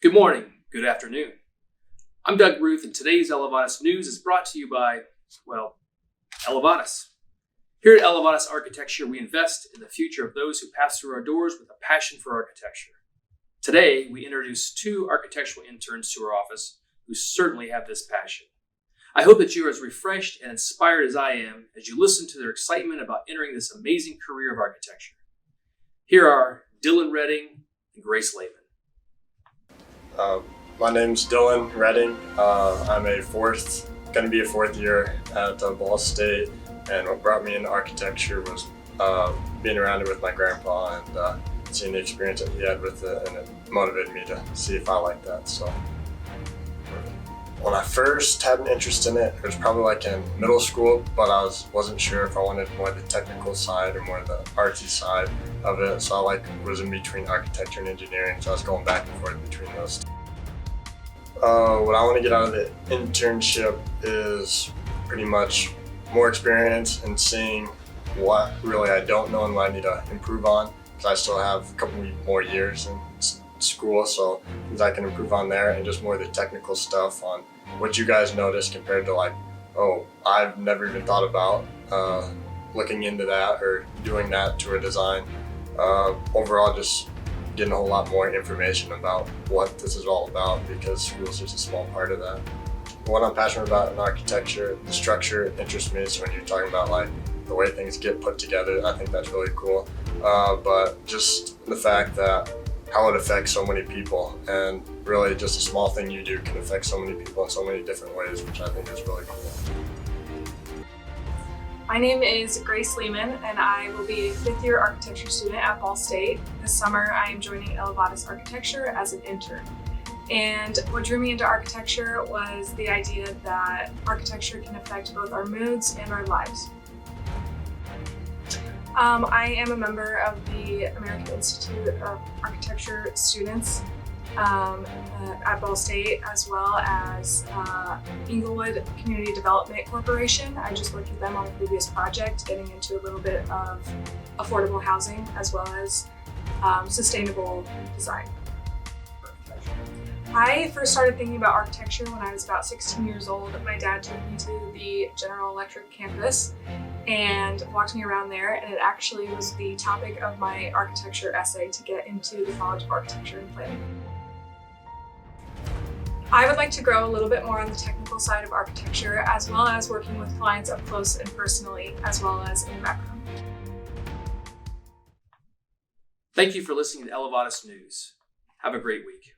Good morning, good afternoon. I'm Doug Ruth, and today's Elevatus News is brought to you by, Elevatus. Here at Elevatus Architecture, we invest in the future of those who pass through our doors with a passion for architecture. Today, we introduce two architectural interns to our office who certainly have this passion. I hope that you are as refreshed and inspired as I am as you listen to their excitement about entering this amazing career of architecture. Here are Dylan Redding and Grace Lehman. My name's Dylan Redding. I'm going to be a fourth year at Ball State, and what brought me into architecture was being around it with my grandpa and seeing the experience that he had with it, and it motivated me to see if I liked that. So when I first had an interest in it, it was probably like in middle school, but I wasn't sure if I wanted more the technical side or more the artsy side of it. So I was in between architecture and engineering, so I was going back and forth between those two. What I want to get out of the internship is pretty much more experience and seeing what really I don't know and what I need to improve on, because I still have a couple more years in school, so things I can improve on there, and just more of the technical stuff on what you guys notice compared to I've never even thought about looking into that or doing that to a design. Overall, just getting a whole lot more information about what this is all about, because school is just a small part of that. What I'm passionate about in architecture, the structure interests me. So when you're talking about the way things get put together, I think that's really cool. But just the fact that how it affects so many people, and really just a small thing you do can affect so many people in so many different ways, which I think is really cool. My name is Grace Lehman, and I will be a fifth-year architecture student at Ball State. This summer, I am joining Elevatus Architecture as an intern. And what drew me into architecture was the idea that architecture can affect both our moods and our lives. I am a member of the American Institute of Architecture students at Ball State, as well as Inglewood Community Development Corporation. I just worked with them on a previous project, getting into a little bit of affordable housing as well as sustainable design. I first started thinking about architecture when I was about 16 years old. My dad took me to the General Electric campus and walked me around there, and it actually was the topic of my architecture essay to get into the College of Architecture and Planning. I would like to grow a little bit more on the technical side of architecture, as well as working with clients up close and personally, as well as in the background. Thank you for listening to Elevatus News. Have a great week.